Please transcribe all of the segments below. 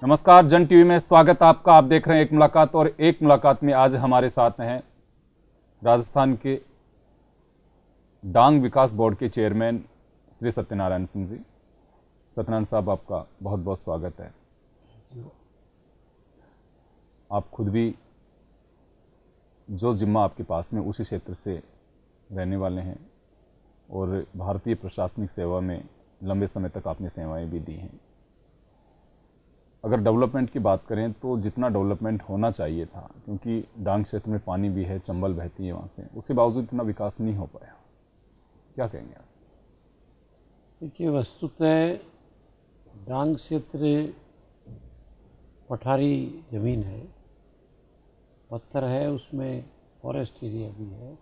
नमस्कार, जन टीवी में स्वागत आपका। आप देख रहे हैं एक मुलाकात, और एक मुलाकात में आज हमारे साथ हैं राजस्थान के डांग विकास बोर्ड के चेयरमैन श्री सत्यनारायण सिंह जी। सत्यनारायण साहब, आपका बहुत बहुत स्वागत है। आप खुद भी जो जिम्मा आपके पास में उसी क्षेत्र से रहने वाले हैं और भारतीय प्रशासनिक सेवा में लंबे समय तक आपने सेवाएं भी दी हैं। अगर डेवलपमेंट की बात करें तो जितना डेवलपमेंट होना चाहिए था, क्योंकि डांग क्षेत्र में पानी भी है, चंबल बहती है वहाँ से, उसके बावजूद इतना विकास नहीं हो पाया। क्या कहेंगे आप? देखिए, वस्तुतः डांग क्षेत्र पठारी ज़मीन है, पत्थर है, उसमें फॉरेस्ट एरिया भी है,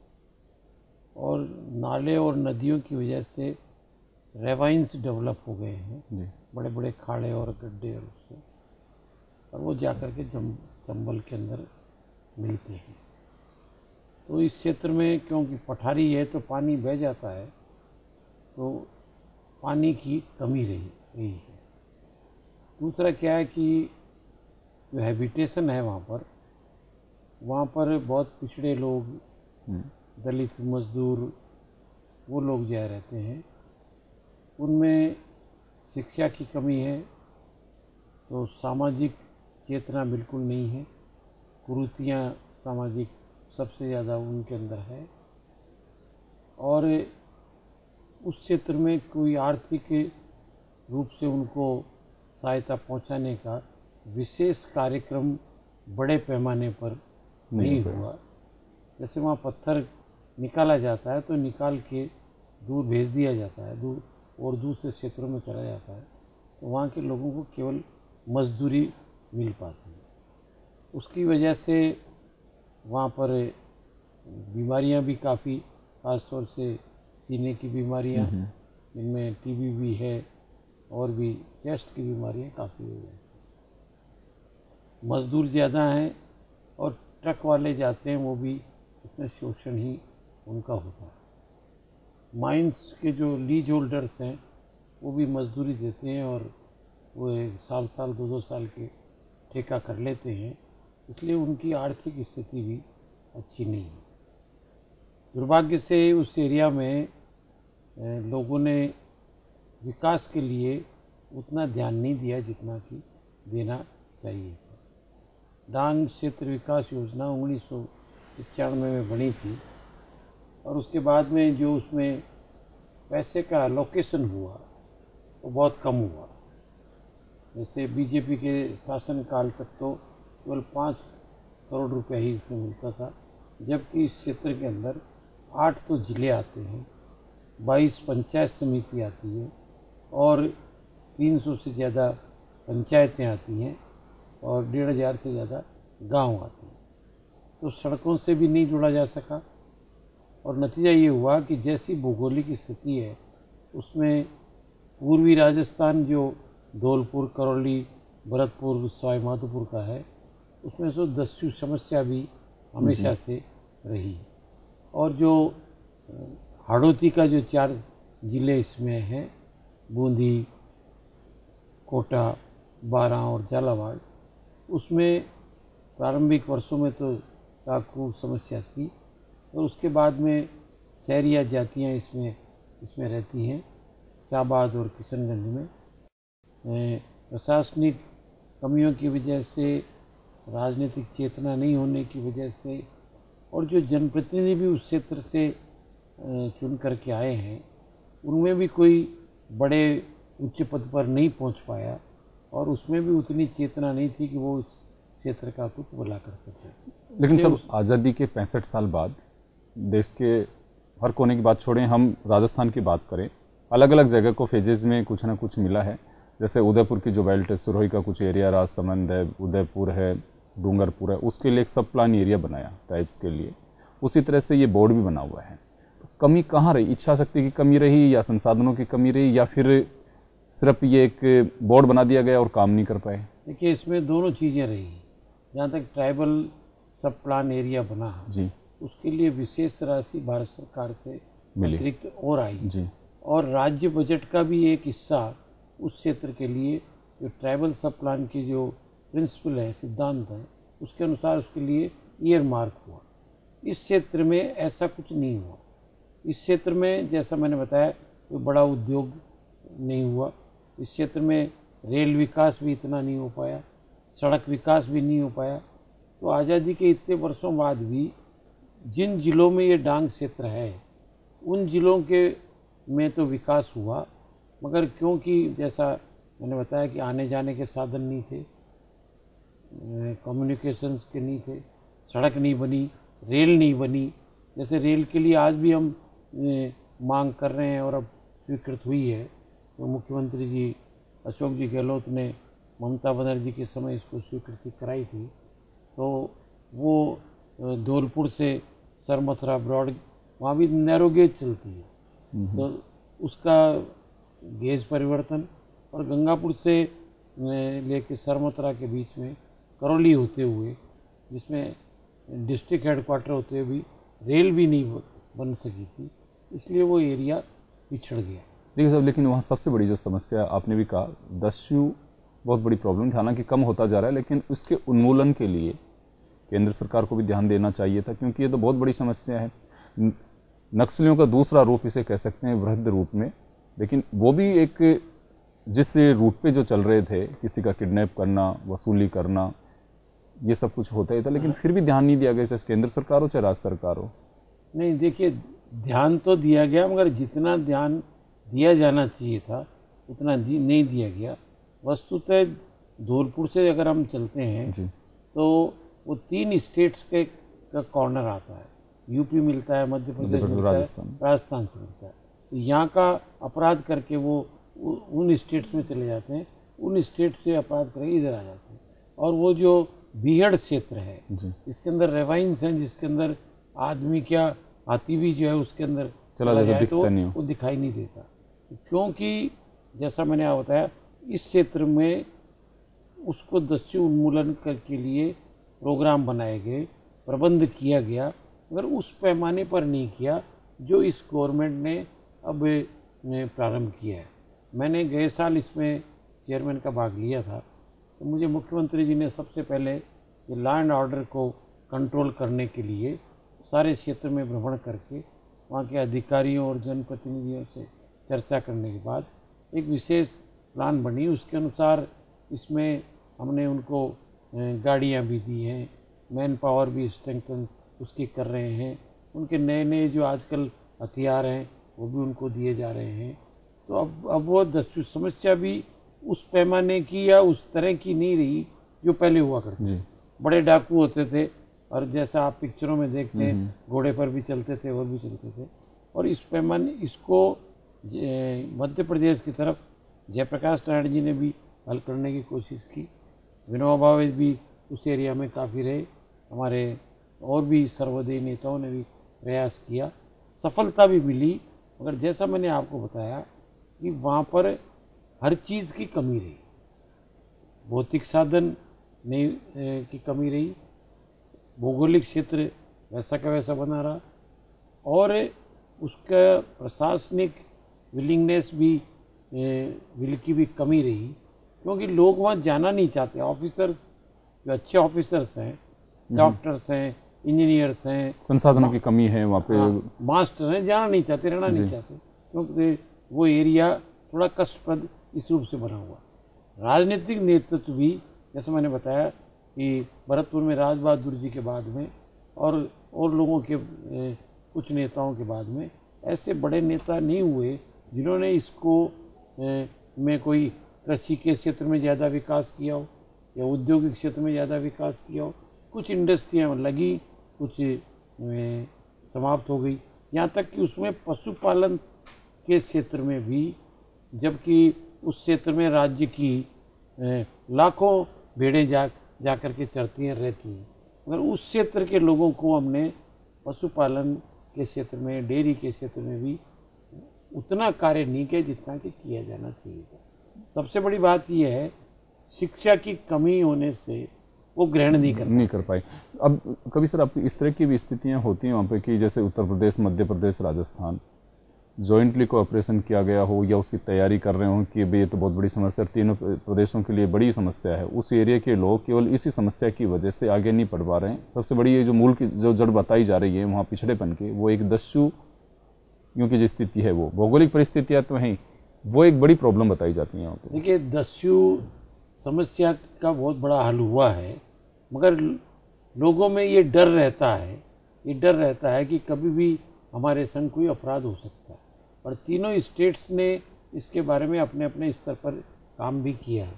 और नाले और नदियों की वजह से रेवाइंस डेवलप हो गए हैं जी। बड़े बड़े खाड़े और गड्ढे, और वो जाकर के चंबल के अंदर मिलते हैं। तो इस क्षेत्र में क्योंकि पठारी है तो पानी बह जाता है, तो पानी की कमी रही है। दूसरा क्या है कि जो हैबिटेशन है वहाँ पर बहुत पिछड़े लोग, दलित मजदूर, वो लोग जा रहते हैं, उनमें शिक्षा की कमी है, तो सामाजिक चेतना बिल्कुल नहीं है, कुरीतियाँ सामाजिक सबसे ज़्यादा उनके अंदर है, और उस क्षेत्र में कोई आर्थिक रूप से उनको सहायता पहुंचाने का विशेष कार्यक्रम बड़े पैमाने पर नहीं हुआ। जैसे वहाँ पत्थर निकाला जाता है तो निकाल के दूर भेज दिया जाता है, दूर और दूसरे क्षेत्रों में चला जाता है, तो वहाँ के लोगों को केवल मजदूरी मिल पाती है। उसकी वजह से वहाँ पर बीमारियाँ भी काफ़ी, खासतौर से सीने की बीमारियाँ, इनमें टीबी भी है, और भी चेस्ट की बीमारियाँ काफ़ी हो गई। मजदूर ज़्यादा हैं, और ट्रक वाले जाते हैं, वो भी उसमें शोषण ही उनका होता है। माइंस के जो लीज होल्डर्स हैं वो भी मजदूरी देते हैं, और वो साल 2-2 साल के ठेका कर लेते हैं, इसलिए उनकी आर्थिक स्थिति भी अच्छी नहीं है। दुर्भाग्य से उस एरिया में लोगों ने विकास के लिए उतना ध्यान नहीं दिया जितना कि देना चाहिए। डांग क्षेत्र विकास योजना 1991 में बनी थी, और उसके बाद में जो उसमें पैसे का एलोकेशन हुआ वो बहुत कम हुआ। जैसे बीजेपी के शासनकाल तक तो केवल 5 करोड़ रुपया ही उसमें मिलता था, जबकि इस क्षेत्र के अंदर 8 तो जिले आते हैं, 22 पंचायत समिति आती है, और 300 से ज़्यादा पंचायतें आती हैं, और 1,500 से ज़्यादा गांव आते हैं। तो सड़कों से भी नहीं जुड़ा जा सका, और नतीजा ये हुआ कि जैसी भौगोलिक स्थिति है उसमें पूर्वी राजस्थान जो धौलपुर, करौली, भरतपुर, सवाई माधोपुर का है, उसमें से दस्यु समस्या भी हमेशा से रही, और जो हाड़ौती का जो 4 जिले इसमें हैं, बूंदी, कोटा, बारां और झालावाड़, उसमें प्रारंभिक वर्षों में तो डाकू समस्या थी, और उसके बाद में शहरिया जातियाँ इसमें रहती हैं, शाहबाद और किशनगंज में। प्रशासनिक कमियों की वजह से, राजनीतिक चेतना नहीं होने की वजह से, और जो जनप्रतिनिधि भी उस क्षेत्र से चुन करके आए हैं, उनमें भी कोई बड़े उच्च पद पर नहीं पहुंच पाया, और उसमें भी उतनी चेतना नहीं थी कि वो उस क्षेत्र का कुछ भला कर सके। लेकिन सब आज़ादी के 65 साल बाद देश के हर कोने की बात छोड़ें, हम राजस्थान की बात करें, अलग अलग जगह को फेजेस में कुछ ना कुछ मिला है। जैसे उदयपुर की जो बेल्ट है, सुरहोई का कुछ एरिया, राजसमंद है, उदयपुर है, डूंगरपुर है, उसके लिए एक सब प्लान एरिया बनाया ट्राइब्स के लिए। उसी तरह से ये बोर्ड भी बना हुआ है। तो कमी कहाँ रही? इच्छा शक्ति की कमी रही, या संसाधनों की कमी रही, या फिर सिर्फ ये एक बोर्ड बना दिया गया और काम नहीं कर पाए? देखिए, इसमें दोनों चीज़ें रही। जहाँ तक ट्राइबल सब प्लान एरिया बना जी, उसके लिए विशेष राशि भारत सरकार से अतिरिक्त और आई जी, और राज्य बजट का भी एक हिस्सा उस क्षेत्र के लिए जो ट्राइबल सब प्लान की जो प्रिंसिपल है, सिद्धांत है, उसके अनुसार उसके लिए ईयर मार्क हुआ। इस क्षेत्र में ऐसा कुछ नहीं हुआ। इस क्षेत्र में जैसा मैंने बताया कोई बड़ा उद्योग नहीं हुआ। इस क्षेत्र में रेल विकास भी इतना नहीं हो पाया, सड़क विकास भी नहीं हो पाया। तो आज़ादी के इतने वर्षों बाद भी जिन जिलों में ये डांग क्षेत्र है उन जिलों के में तो विकास हुआ, मगर क्योंकि जैसा मैंने बताया कि आने जाने के साधन नहीं थे, कम्युनिकेशंस के नहीं थे, सड़क नहीं बनी, रेल नहीं बनी। जैसे रेल के लिए आज भी हम मांग कर रहे हैं और अब स्वीकृत हुई है। तो मुख्यमंत्री जी अशोक जी गहलोत ने ममता बनर्जी के समय इसको स्वीकृति कराई थी। तो वो धौलपुर से सरमथुरा ब्रॉड, वहाँ भी नैरो गेज चलती है, तो उसका गेज परिवर्तन, और गंगापुर से लेके सरमथुरा के बीच में करौली होते हुए, जिसमें डिस्ट्रिक्ट हेडक्वार्टर होते हुए भी रेल भी नहीं बन सकी थी, इसलिए वो एरिया पिछड़ गया। देखिए साहब, लेकिन वहाँ सबसे बड़ी जो समस्या आपने भी कहा, दस्यु बहुत बड़ी प्रॉब्लम था, हालांकि कम होता जा रहा है, लेकिन उसके उन्मूलन के लिए केंद्र सरकार को भी ध्यान देना चाहिए था, क्योंकि ये तो बहुत बड़ी समस्या है। नक्सलियों का दूसरा रूप इसे कह सकते हैं, वृहद रूप में। लेकिन वो भी एक जिस रूट पे जो चल रहे थे, किसी का किडनैप करना, वसूली करना, ये सब कुछ होता ही था, लेकिन फिर भी ध्यान नहीं दिया गया, चाहे केंद्र सरकार हो चाहे राज्य सरकार हो। नहीं, देखिए ध्यान तो दिया गया, मगर जितना ध्यान दिया जाना चाहिए था उतना नहीं दिया गया। वस्तुतः धौलपुर से अगर हम चलते हैं जी। तो वो 3 स्टेट्स का कॉर्नर आता है। यूपी मिलता है, मध्य प्रदेश मिलता है, राजस्थान से मिलता है। तो यहाँ का अपराध करके वो उन स्टेट्स में चले जाते हैं, उन स्टेट से अपराध करके इधर आ जाते हैं। और वो जो बीहड़ क्षेत्र है, इसके अंदर रेवाइंस हैं, जिसके अंदर आदमी क्या हाथी भी जो है उसके अंदर चला जाए तो वो दिखाई नहीं देता, क्योंकि जैसा मैंने आपको बताया इस क्षेत्र में उसको दस्यु उन्मूलन के लिए प्रोग्राम बनाए गए, प्रबंध किया गया, मगर उस पैमाने पर नहीं किया जो इस गवर्नमेंट ने अब प्रारंभ किया है। मैंने गए साल इसमें चेयरमैन का भाग लिया था, तो मुझे मुख्यमंत्री जी ने सबसे पहले ये लॉ एंड ऑर्डर को कंट्रोल करने के लिए सारे क्षेत्र में भ्रमण करके वहाँ के अधिकारियों और जनप्रतिनिधियों से चर्चा करने के बाद एक विशेष प्लान बनी। उसके अनुसार इसमें हमने उनको गाड़ियाँ भी दी हैं, मैन पावर भी स्ट्रेंथन उसकी कर रहे हैं, उनके नए नए जो आजकल हथियार हैं वो भी उनको दिए जा रहे हैं। तो अब वो दस्यु समस्या भी उस पैमाने की या उस तरह की नहीं रही जो पहले हुआ करती। बड़े डाकू होते थे, और जैसा आप पिक्चरों में देखते हैं घोड़े पर भी चलते थे और भी चलते थे। और इस पैमाने इसको मध्य प्रदेश की तरफ जयप्रकाश नारायण जी ने भी हल करने की कोशिश की, विनोबा भावे भी उस एरिया में काफ़ी रहे, हमारे और भी सर्वोदयी नेताओं ने भी प्रयास किया, सफलता भी मिली। मगर जैसा मैंने आपको बताया कि वहाँ पर हर चीज़ की कमी रही, भौतिक साधन नहीं की कमी रही, भौगोलिक क्षेत्र वैसा का वैसा बना रहा, और उसका प्रशासनिक विलिंगनेस भी विल की भी कमी रही, क्योंकि लोग वहाँ जाना नहीं चाहते। ऑफिसर्स जो अच्छे ऑफिसर्स हैं, डॉक्टर्स हैं, इंजीनियर्स हैं, संसाधनों की कमी है वहाँ पे, मास्टर हैं, जाना नहीं चाहते, रहना नहीं चाहते, क्योंकि वो एरिया थोड़ा कष्टप्रद इस रूप से बना हुआ। राजनीतिक नेतृत्व भी जैसे मैंने बताया कि भरतपुर में राज बहादुर जी के बाद में और लोगों के कुछ नेताओं के बाद में ऐसे बड़े नेता नहीं हुए जिन्होंने इसको में कोई कृषि के क्षेत्र में ज़्यादा विकास किया हो या औद्योगिक क्षेत्र में ज़्यादा विकास किया हो। कुछ इंडस्ट्रियाँ लगी, कुछ समाप्त हो गई, यहाँ तक कि उसमें पशुपालन के क्षेत्र में भी, जबकि उस क्षेत्र में राज्य की लाखों भेड़ें जा कर के चरती हैं, रहती हैं, मगर उस क्षेत्र के लोगों को हमने पशुपालन के क्षेत्र में, डेयरी के क्षेत्र में भी उतना कार्य नहीं किया जितना कि किया जाना चाहिए था। सबसे बड़ी बात यह है शिक्षा की कमी होने से वो ग्रहण नहीं कर पाए। अब कभी सर आपकी इस तरह की भी स्थितियाँ होती हैं वहाँ पे कि जैसे उत्तर प्रदेश, मध्य प्रदेश, राजस्थान, जॉइंटली कोऑपरेशन किया गया हो या उसकी तैयारी कर रहे हो कि भाई ये तो बहुत बड़ी समस्या, तीनों प्रदेशों के लिए बड़ी समस्या है, उस एरिया के लोग केवल इसी समस्या की वजह से आगे नहीं बढ़ पा रहे हैं। सबसे बड़ी ये जो मूल की जो जड़ बताई जा रही है वहाँ पिछड़ेपन की, वो एक दस्युओं की जो स्थिति है, वो भौगोलिक परिस्थितियाँ तो हैं, वो एक बड़ी प्रॉब्लम बताई जाती है यहाँ पे। देखिए, दस्यु समस्या का बहुत बड़ा हल हुआ है, मगर लोगों में ये डर रहता है कि कभी भी हमारे संग कोई अपराध हो सकता है। और तीनों स्टेट्स ने इसके बारे में अपने अपने स्तर पर काम भी किया है।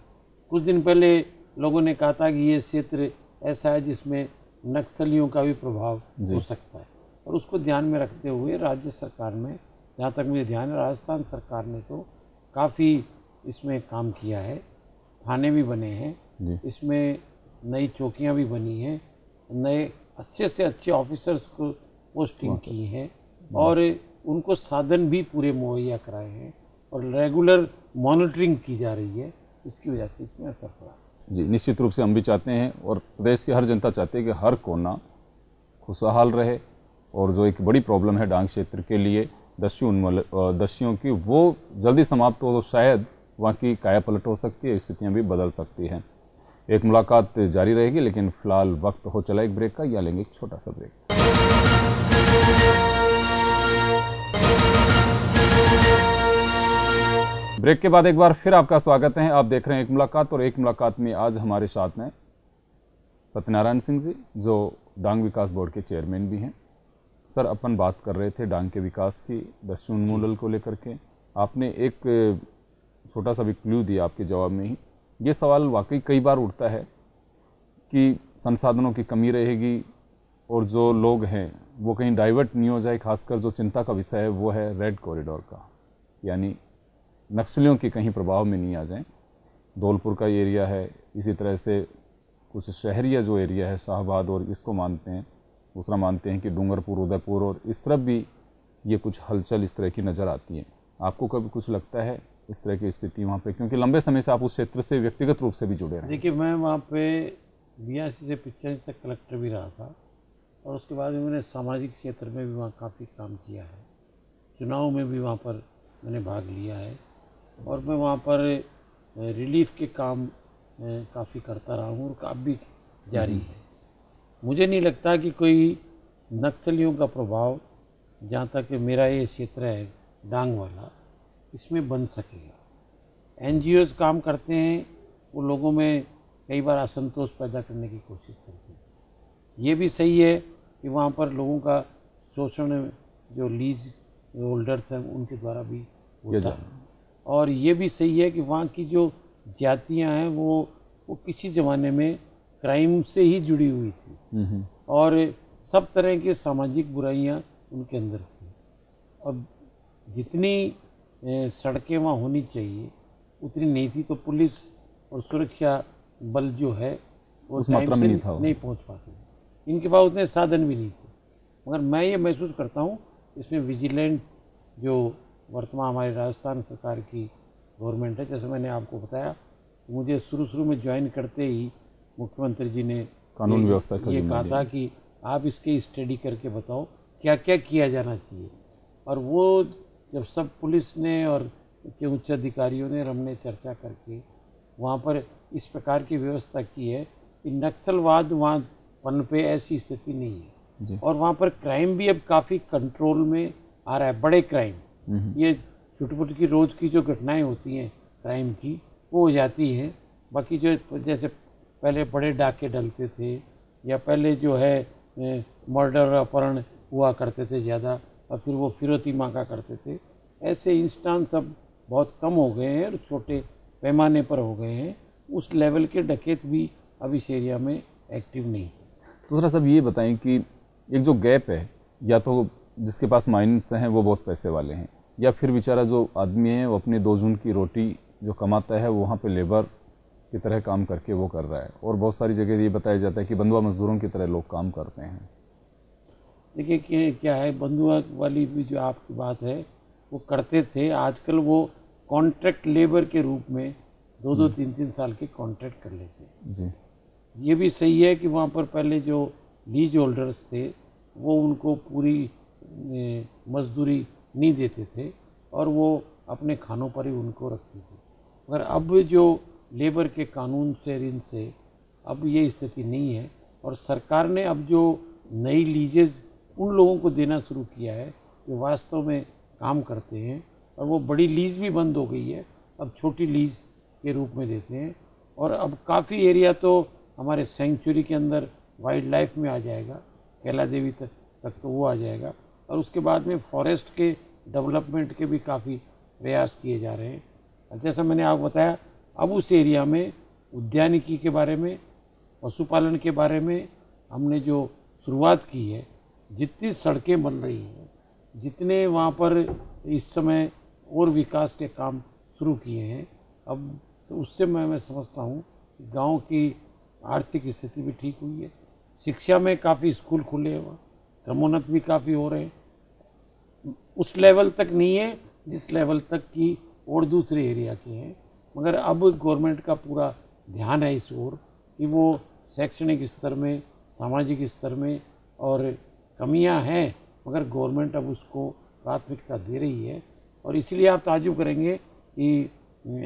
कुछ दिन पहले लोगों ने कहा था कि ये क्षेत्र ऐसा है जिसमें नक्सलियों का भी प्रभाव हो सकता है, और उसको ध्यान में रखते हुए राज्य सरकार ने, जहाँ तक मुझे ध्यान है, राजस्थान सरकार ने तो काफ़ी इसमें काम किया है। थाने भी बने हैं, इसमें नई चौकियाँ भी बनी हैं, नए अच्छे से अच्छे ऑफिसर्स को पोस्टिंग की है, और उनको साधन भी पूरे मुहैया कराए हैं, और रेगुलर मॉनिटरिंग की जा रही है। इसकी वजह से इसमें असर पड़ा। जी, निश्चित रूप से हम भी चाहते हैं और प्रदेश की हर जनता चाहती है कि हर कोना खुशहाल रहे, और जो एक बड़ी प्रॉब्लम है डांग क्षेत्र के लिए दस्युओं की, वो जल्दी समाप्त हो, तो शायद वहाँ की काया पलट हो सकती है, स्थितियाँ भी बदल सकती हैं। एक मुलाकात जारी रहेगी, लेकिन फिलहाल वक्त हो चला एक ब्रेक का, या लेंगे एक छोटा सा ब्रेक। ब्रेक के बाद एक बार फिर आपका स्वागत है। आप देख रहे हैं एक मुलाकात, और एक मुलाकात में आज हमारे साथ में सत्यनारायण सिंह जी, जो डांग विकास बोर्ड के चेयरमैन भी हैं। सर, अपन बात कर रहे थे डांग के विकास की, दस्यु उन्मूलन को लेकर के। आपने एक छोटा सा भी क्लू दिया आपके जवाब में ही। ये सवाल वाकई कई बार उठता है कि संसाधनों की कमी रहेगी और जो लोग हैं वो कहीं डाइवर्ट नहीं हो जाए। खासकर जो चिंता का विषय है वो है रेड कॉरिडोर का, यानी नक्सलियों के कहीं प्रभाव में नहीं आ जाएं। धौलपुर का एरिया है, इसी तरह से कुछ शहरिया जो एरिया है शाहबाद, और इसको मानते हैं, दूसरा मानते हैं कि डूंगरपुर, उदयपुर, और इस तरफ भी ये कुछ हलचल इस तरह की नज़र आती है। आपको कभी कुछ लगता है इस तरह की स्थिति वहाँ पे, क्योंकि लंबे समय से आप उस क्षेत्र से व्यक्तिगत रूप से भी जुड़े रहे? देखिए, मैं वहाँ पे 82 से 85 तक कलेक्टर भी रहा था, और उसके बाद मैंने सामाजिक क्षेत्र में भी वहाँ काफ़ी काम किया है। चुनाव में भी वहाँ पर मैंने भाग लिया है, और मैं वहाँ पर रिलीफ के काम काफ़ी करता रहा हूँ, और काम भी जारी है। मुझे नहीं लगता कि कोई नक्सलियों का प्रभाव, जहाँ तक मेरा ये क्षेत्र है डांग वाला, इसमें बन सकेगा। NGOs काम करते हैं, वो लोगों में कई बार असंतोष पैदा करने की कोशिश करते हैं। ये भी सही है कि वहाँ पर लोगों का शोषण, जो लीज होल्डर्स हैं उनके द्वारा भी होता है, और ये भी सही है कि वहाँ की जो जातियाँ हैं वो किसी ज़माने में क्राइम से ही जुड़ी हुई थी, और सब तरह के सामाजिक बुराइयाँ उनके अंदर थी। और जितनी सड़कें वहाँ होनी चाहिए उतनी नहीं थी, तो पुलिस और सुरक्षा बल जो है वो टाइम से नहीं पहुँच पाते, इनके पास उतने साधन भी नहीं थे। मगर मैं ये महसूस करता हूँ इसमें विजिलेंट जो वर्तमान हमारी राजस्थान सरकार की गवर्नमेंट है, जैसे मैंने आपको बताया, मुझे शुरू में ज्वाइन करते ही मुख्यमंत्री जी ने कानून व्यवस्था का ये कहा था कि आप इसकी स्टडी करके बताओ क्या क्या किया जाना चाहिए। और वो जब सब पुलिस ने और के उच्च अधिकारियों ने, हमने चर्चा करके वहाँ पर इस प्रकार की व्यवस्था की है कि नक्सलवाद वहाँ पनपे, ऐसी स्थिति नहीं है। और वहाँ पर क्राइम भी अब काफ़ी कंट्रोल में आ रहा है। बड़े क्राइम, ये छोटी-छोटी की रोज़ की जो घटनाएं होती हैं क्राइम की, वो हो जाती हैं। बाकी जो जैसे पहले बड़े डाके डलते थे, या पहले जो है मर्डर, अपहरण हुआ करते थे ज़्यादा, और फिर वो फिरौती मांगा करते थे, ऐसे इंस्टांस अब बहुत कम हो गए हैं और छोटे पैमाने पर हो गए हैं। उस लेवल के डकैत भी अब इस एरिया में एक्टिव नहीं। दूसरा सब ये बताएं कि एक जो गैप है, या तो जिसके पास माइंस हैं वो बहुत पैसे वाले हैं, या फिर बेचारा जो आदमी है वो अपने 2 जून की रोटी जो कमाता है वो वहाँ पे लेबर की तरह काम करके वो कर रहा है, और बहुत सारी जगह ये बताया जाता है कि बंधुआ मजदूरों की तरह लोग काम करते हैं। देखिए क्या है, बंधुआ वाली भी जो आपकी बात है वो करते थे, आजकल वो कॉन्ट्रैक्ट लेबर के रूप में 2-2, 3-3 साल के कॉन्ट्रैक्ट कर लेते हैं जी। ये भी सही है कि वहाँ पर पहले जो लीज होल्डर्स थे वो उनको पूरी मजदूरी नहीं देते थे और वो अपने खानों पर ही उनको रखते थे। मगर अब जो लेबर के कानून से ऋण से अब ये स्थिति नहीं है और सरकार ने अब जो नई लीजेज उन लोगों को देना शुरू किया है जो वास्तव में काम करते हैं, और वो बड़ी लीज भी बंद हो गई है, अब छोटी लीज के रूप में देते हैं। और अब काफ़ी एरिया तो हमारे सेंचुरी के अंदर वाइल्ड लाइफ में आ जाएगा, कैला देवी तक तो वो आ जाएगा। और उसके बाद में फॉरेस्ट के डेवलपमेंट के भी काफ़ी प्रयास किए जा रहे हैं। जैसा मैंने आपको बताया, अब उस एरिया में उद्यानिकी के बारे में, पशुपालन के बारे में हमने जो शुरुआत की है, जितनी सड़कें बन रही हैं, जितने वहाँ पर इस समय और विकास के काम शुरू किए हैं, अब तो उससे मैं समझता हूँ कि गांव की आर्थिक स्थिति भी ठीक हुई है। शिक्षा में काफ़ी स्कूल खुले हैं, वहाँ क्रमोन्नत भी काफ़ी हो रहे हैं। उस लेवल तक नहीं है जिस लेवल तक की और दूसरे एरिया के हैं, मगर अब गवर्नमेंट का पूरा ध्यान है इस ओर कि वो शैक्षणिक स्तर में, सामाजिक स्तर में और कमियां हैं, मगर गवर्नमेंट अब उसको प्राथमिकता दे रही है। और इसलिए आप ताज्जुब करेंगे कि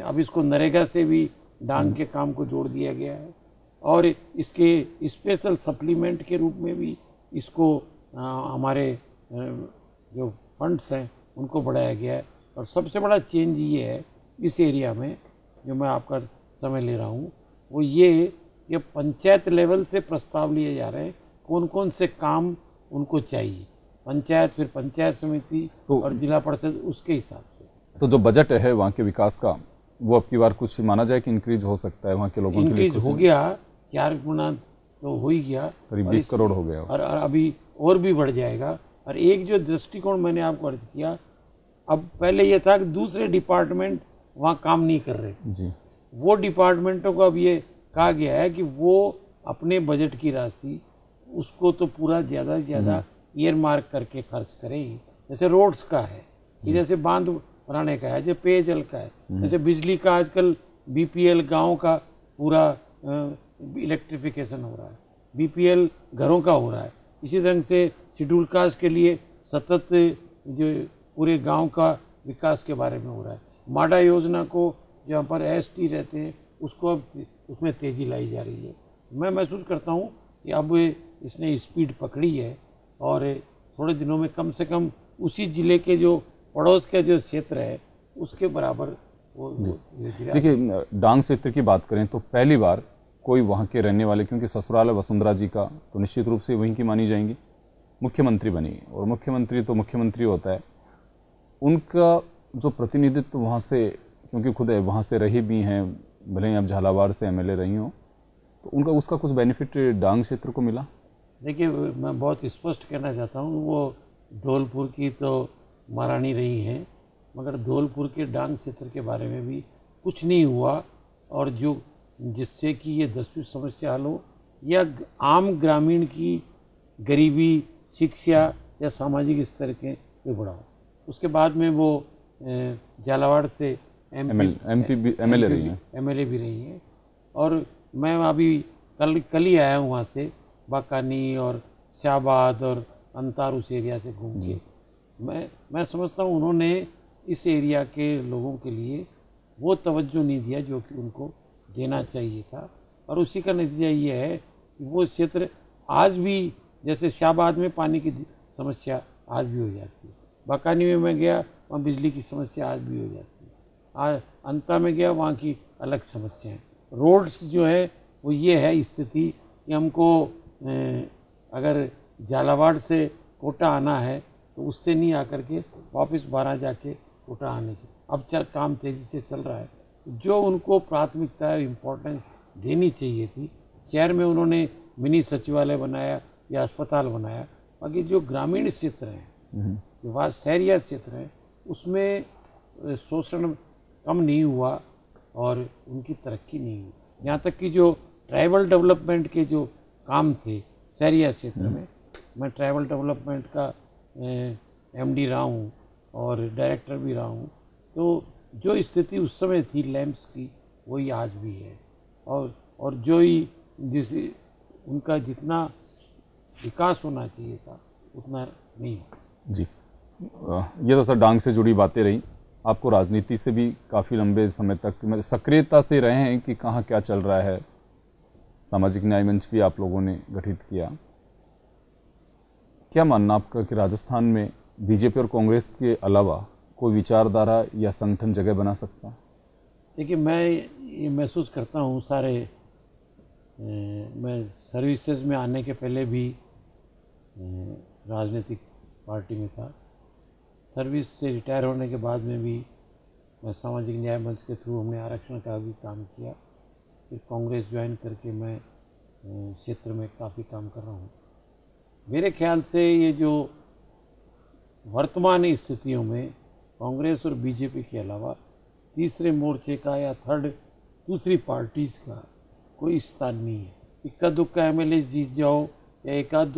अब इसको नरेगा से भी डांग के काम को जोड़ दिया गया है और इसके स्पेशल सप्लीमेंट के रूप में भी इसको हमारे जो फंड्स हैं उनको बढ़ाया गया है। और सबसे बड़ा चेंज ये है इस एरिया में, जो मैं आपका समय ले रहा हूँ, वो ये कि पंचायत लेवल से प्रस्ताव लिए जा रहे हैं कौन कौन से काम उनको चाहिए, पंचायत, फिर पंचायत समिति और जिला परिषद, उसके हिसाब से। तो जो बजट है वहाँ के विकास का, वो अब की बार कुछ माना जाए कि इंक्रीज हो सकता है वहाँ के लोगों के लिए? इंक्रीज हो गया, 4 गुना तो हो ही गया, करीब 20 करोड़ हो गया और अभी और भी बढ़ जाएगा। और एक जो दृष्टिकोण मैंने आपको अर्ज किया, अब पहले ये था कि दूसरे डिपार्टमेंट वहाँ काम नहीं कर रहे जी, वो डिपार्टमेंटों को अब ये कहा गया है कि वो अपने बजट की राशि उसको तो पूरा ज़्यादा से ज़्यादा ईयर मार्क करके खर्च करें। जैसे रोड्स का है, जैसे बांध बनाने का है, जैसे पेयजल का है, जैसे बिजली का आजकल बीपीएल गांव का पूरा इलेक्ट्रिफिकेशन हो रहा है, बीपीएल घरों का हो रहा है। इसी ढंग से शेड्यूल कास्ट के लिए सतत जो पूरे गांव का विकास के बारे में हो रहा है। माडा योजना को जहाँ पर एसटी रहते हैं उसको अब उसमें तेज़ी लाई जा रही है। मैं महसूस करता हूँ कि अब इसने स्पीड पकड़ी है और थोड़े दिनों में कम से कम उसी जिले के जो पड़ोस के जो क्षेत्र है उसके बराबर वो देखिए, डांग क्षेत्र की बात करें तो पहली बार कोई वहाँ के रहने वाले, क्योंकि ससुराल है वसुंधरा जी का, तो निश्चित रूप से वहीं की मानी जाएंगी, मुख्यमंत्री बनी। और मुख्यमंत्री तो मुख्यमंत्री होता है, उनका जो प्रतिनिधित्व वहाँ से, क्योंकि खुद वहाँ से रही भी हैं, भले ही अब झालावाड़ से एमएलए रही हों, तो उनका उसका कुछ बेनिफिट डांग क्षेत्र को मिला? देखिए, मैं बहुत स्पष्ट कहना चाहता हूँ, वो धौलपुर की तो महारानी रही हैं, मगर धौलपुर के डांग क्षेत्र के बारे में भी कुछ नहीं हुआ, और जो जिससे कि ये 10वीं समस्या हल हो या आम ग्रामीण की गरीबी, शिक्षा या सामाजिक स्तर के बढ़ाओ। उसके बाद में वो झालावाड़ से एमएलए भी रही हैं। और मैं अभी कल ही आया हूँ वहाँ से, बाकानी और शाहबाद और अंतार उस एरिया से घूम के। मैं समझता हूँ उन्होंने इस एरिया के लोगों के लिए वो तवज्जो नहीं दिया जो कि उनको देना चाहिए था, और उसी का नतीजा ये है कि वो क्षेत्र आज भी, जैसे शाहबाद में पानी की समस्या आज भी हो जाती है, बाकानी में मैं गया वहाँ बिजली की समस्या आज भी हो जाती है, आज अंता में गया वहाँ की अलग समस्या है। रोड्स जो है वो ये है स्थिति कि हमको अगर झालावाड़ से कोटा आना है तो उससे नहीं आकर के वापस 12 जाके कोटा आने की अब काम तेज़ी से चल रहा है। जो उनको प्राथमिकता इम्पोर्टेंस देनी चाहिए थी, शहर में उन्होंने मिनी सचिवालय बनाया या अस्पताल बनाया, बाकी जो ग्रामीण क्षेत्र हैं, जो वहाँ शहरिया क्षेत्र हैं, उसमें शोषण कम नहीं हुआ और उनकी तरक्की नहीं हुई। यहाँ तक कि जो ट्राइबल डेवलपमेंट के जो काम थे शहरिया क्षेत्र में, मैं ट्राइबल डेवलपमेंट का एमडी रहा हूँ और डायरेक्टर भी रहा हूँ, तो जो स्थिति उस समय थी लैंप्स की वही आज भी है, और जो ही उनका जितना विकास होना चाहिए था उतना नहीं हुआ। जी, ये तो सर डांग से जुड़ी बातें रही। आपको राजनीति से भी काफ़ी लंबे समय तक मतलब सक्रियता से रहे हैं कि कहाँ क्या चल रहा है। सामाजिक न्याय मंच भी आप लोगों ने गठित किया। क्या मानना आपका कि राजस्थान में बीजेपी और कांग्रेस के अलावा कोई विचारधारा या संगठन जगह बना सकता है? देखिए, मैं ये महसूस करता हूँ मैं सर्विसेज में आने के पहले भी राजनीतिक पार्टी में था। सर्विस से रिटायर होने के बाद में भी मैं सामाजिक न्याय मंच के थ्रू हमने आरक्षण का भी काम किया। फिर कांग्रेस ज्वाइन करके मैं क्षेत्र में काफ़ी काम कर रहा हूँ। मेरे ख्याल से ये जो वर्तमान स्थितियों में कांग्रेस और बीजेपी के अलावा तीसरे मोर्चे का या थर्ड दूसरी पार्टीज का कोई स्थान नहीं है। इक्का दुक्का एमएलए जीत जाओ या एक आध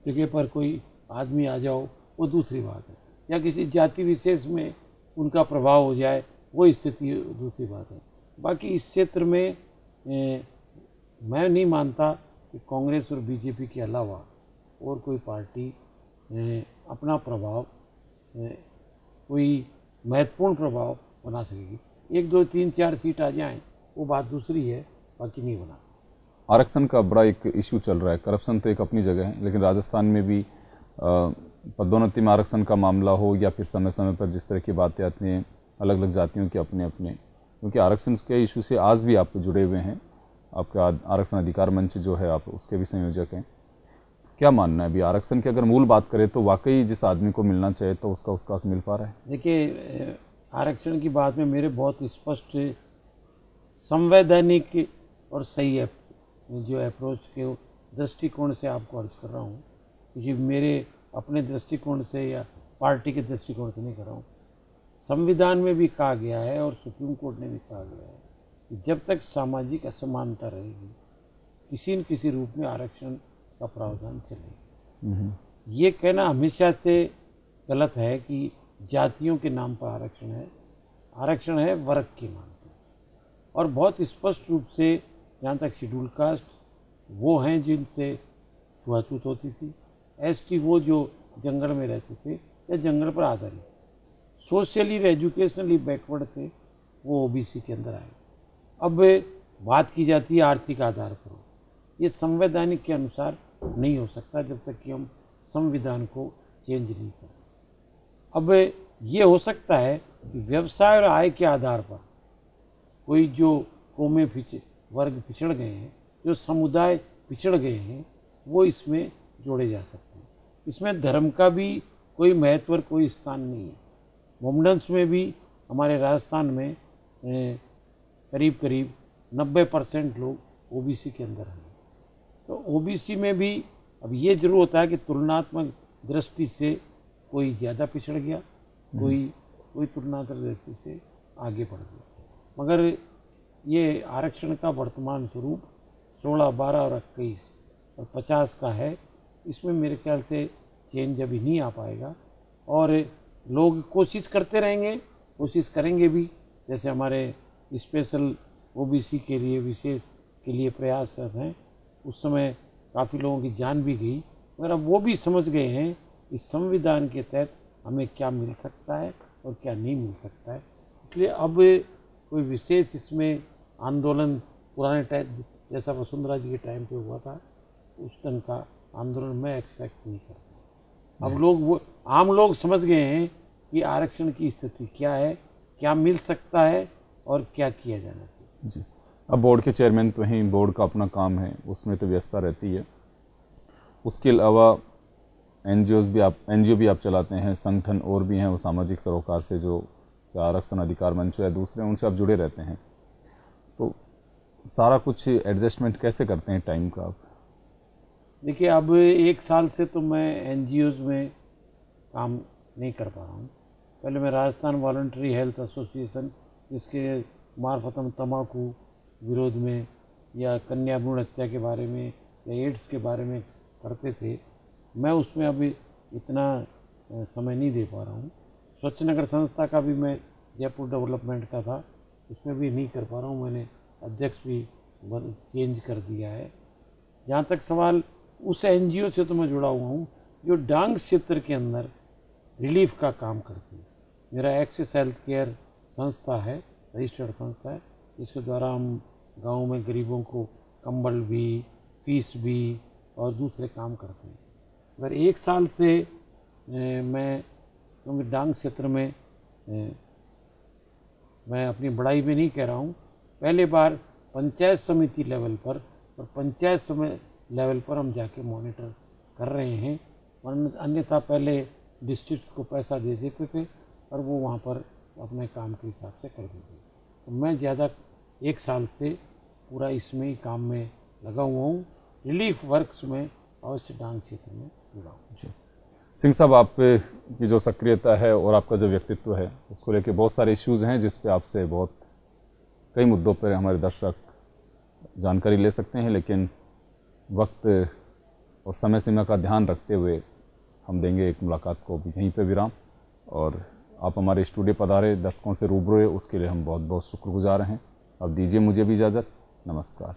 जगह पर कोई आदमी आ जाओ वो दूसरी बात है, या किसी जाति विशेष में उनका प्रभाव हो जाए वो स्थिति दूसरी बात है। बाकी इस क्षेत्र में मैं नहीं मानता कि कांग्रेस और बीजेपी के अलावा और कोई पार्टी अपना प्रभाव कोई महत्वपूर्ण प्रभाव बना सकेगी। 1 2 3 4 सीट आ जाएं वो बात दूसरी है, बाकी नहीं बना। आरक्षण का बड़ा एक इशू चल रहा है। करप्शन तो एक अपनी जगह है, लेकिन राजस्थान में भी पदोन्नति में आरक्षण का मामला हो या फिर समय समय पर जिस तरह की बातें आती हैं अलग अलग जातियों के अपने अपने, क्योंकि आरक्षण के इशू से आज भी आप जुड़े हुए हैं। आपका आरक्षण अधिकार मंच जो है आप उसके भी संयोजक हैं। क्या मानना है अभी आरक्षण की अगर मूल बात करें तो वाकई जिस आदमी को मिलना चाहिए तो उसका हक मिल पा रहा है? देखिए, आरक्षण की बात में मेरे बहुत स्पष्ट संवैधानिक और सही है जो अप्रोच के दृष्टिकोण से आपको अर्ज कर रहा हूँ, क्योंकि मेरे अपने दृष्टिकोण से या पार्टी के दृष्टिकोण से नहीं कर रहा हूँ। संविधान में भी कहा गया है और सुप्रीम कोर्ट ने भी कहा गया है कि जब तक सामाजिक असमानता रहेगी किसी न किसी रूप में आरक्षण का प्रावधान चलेगा। ये कहना हमेशा से गलत है कि जातियों के नाम पर आरक्षण है। आरक्षण है वर्ग के नाम पर, और बहुत स्पष्ट रूप से जहाँ तक शेड्यूल कास्ट वो हैं जिनसे छुआछूत होती थी, एसटी वो जो जंगल में रहते थे या जंगल पर आधारित सोशली एजुकेशनली बैकवर्ड थे, वो ओबीसी के अंदर आए। अब बात की जाती है आर्थिक आधार पर। ये संवैधानिक के अनुसार नहीं हो सकता जब तक कि हम संविधान को चेंज नहीं करें। अब ये हो सकता है कि व्यवसाय और आय के आधार पर कोई जो कौमें वर्ग पिछड़ गए हैं, जो समुदाय पिछड़ गए हैं, वो इसमें जोड़े जा सकते हैं। इसमें धर्म का भी कोई महत्व और कोई स्थान नहीं है। मोमडन्स में भी हमारे राजस्थान में करीब करीब 90% लोग ओबीसी के अंदर हैं। तो ओबीसी में भी अब ये जरूर होता है कि तुलनात्मक दृष्टि से कोई ज़्यादा पिछड़ गया, कोई तुलनात्मक दृष्टि से आगे बढ़ गया। मगर ये आरक्षण का वर्तमान स्वरूप 16, 12 और 21 और 50 का है। इसमें मेरे ख्याल से चेंज अभी नहीं आ पाएगा, और लोग कोशिश करते रहेंगे, कोशिश करेंगे भी। जैसे हमारे स्पेशल ओबीसी के लिए विशेष के लिए प्रयास हैं, उस समय काफ़ी लोगों की जान भी गई, मगर अब वो भी समझ गए हैं कि संविधान के तहत हमें क्या मिल सकता है और क्या नहीं मिल सकता है। इसलिए अब कोई विशेष इसमें आंदोलन पुराने टाइम जैसा वसुंधरा जी के टाइम पे हुआ था उस ढंग का आंदोलन मैं एक्सपेक्ट नहीं करता। अब आम लोग समझ गए हैं कि आरक्षण की स्थिति क्या है, क्या मिल सकता है और क्या किया जाना चाहिए। जी, अब बोर्ड के चेयरमैन तो हैं, बोर्ड का अपना काम है, उसमें तो व्यस्तता रहती है। उसके अलावा एनजीओ भी आप चलाते हैं, संगठन और भी हैं वो सामाजिक सरोकार से जो आरक्षण अधिकार मंच या दूसरे उनसे आप जुड़े रहते हैं, तो सारा कुछ एडजस्टमेंट कैसे करते हैं टाइम का आप? देखिए, अब 1 साल से तो मैं एनजीओज में काम नहीं कर पा रहा हूँ। पहले मैं राजस्थान वॉलंटरी हेल्थ एसोसिएशन, जिसके मार्फत हम तम्बाकू विरोध में या कन्या भ्रूण हत्या के बारे में या एड्स के बारे में करते थे, मैं उसमें अभी इतना समय नहीं दे पा रहा हूँ। स्वच्छ नगर संस्था का भी मैं जयपुर डेवलपमेंट का था, उसमें भी नहीं कर पा रहा हूँ। मैंने अध्यक्ष भी चेंज कर दिया है। जहाँ तक सवाल उस एनजीओ से तो मैं जुड़ा हुआ हूँ जो डांग क्षेत्र के अंदर रिलीफ का काम करती है। मेरा एक्सिस हेल्थ केयर संस्था है, रजिस्टर्ड संस्था है, इसके द्वारा हम गांव में गरीबों को कंबल भी, फीस भी और दूसरे काम करते हैं। अगर 1 साल से मैं, क्योंकि डांग क्षेत्र में मैं अपनी बड़ाई में नहीं कह रहा हूँ, पहले बार पंचायत समिति लेवल पर और पंचायत समिति लेवल पर हम जाके मॉनिटर कर रहे हैं, वरना अन्यथा पहले डिस्ट्रिक्ट को पैसा दे देते थे और वो वहाँ पर अपने काम के हिसाब से कर देते। तो मैं ज़्यादा 1 साल से पूरा इसमें ही काम में लगा हुआ हूँ, रिलीफ वर्क्स में अवश्य डांग क्षेत्र में जुड़ा हूँ। सिंह साहब, आप की जो सक्रियता है और आपका जो व्यक्तित्व है उसको लेके बहुत सारे इश्यूज़ हैं जिस पे आपसे बहुत कई मुद्दों पर हमारे दर्शक जानकारी ले सकते हैं, लेकिन वक्त और समय सीमा का ध्यान रखते हुए हम देंगे एक मुलाकात को भी यहीं पे विराम। और आप हमारे स्टूडियो पधारे, दर्शकों से रूबरू हुए, उसके लिए हम बहुत बहुत शुक्रगुजार हैं। अब दीजिए मुझे भी इजाज़त। नमस्कार।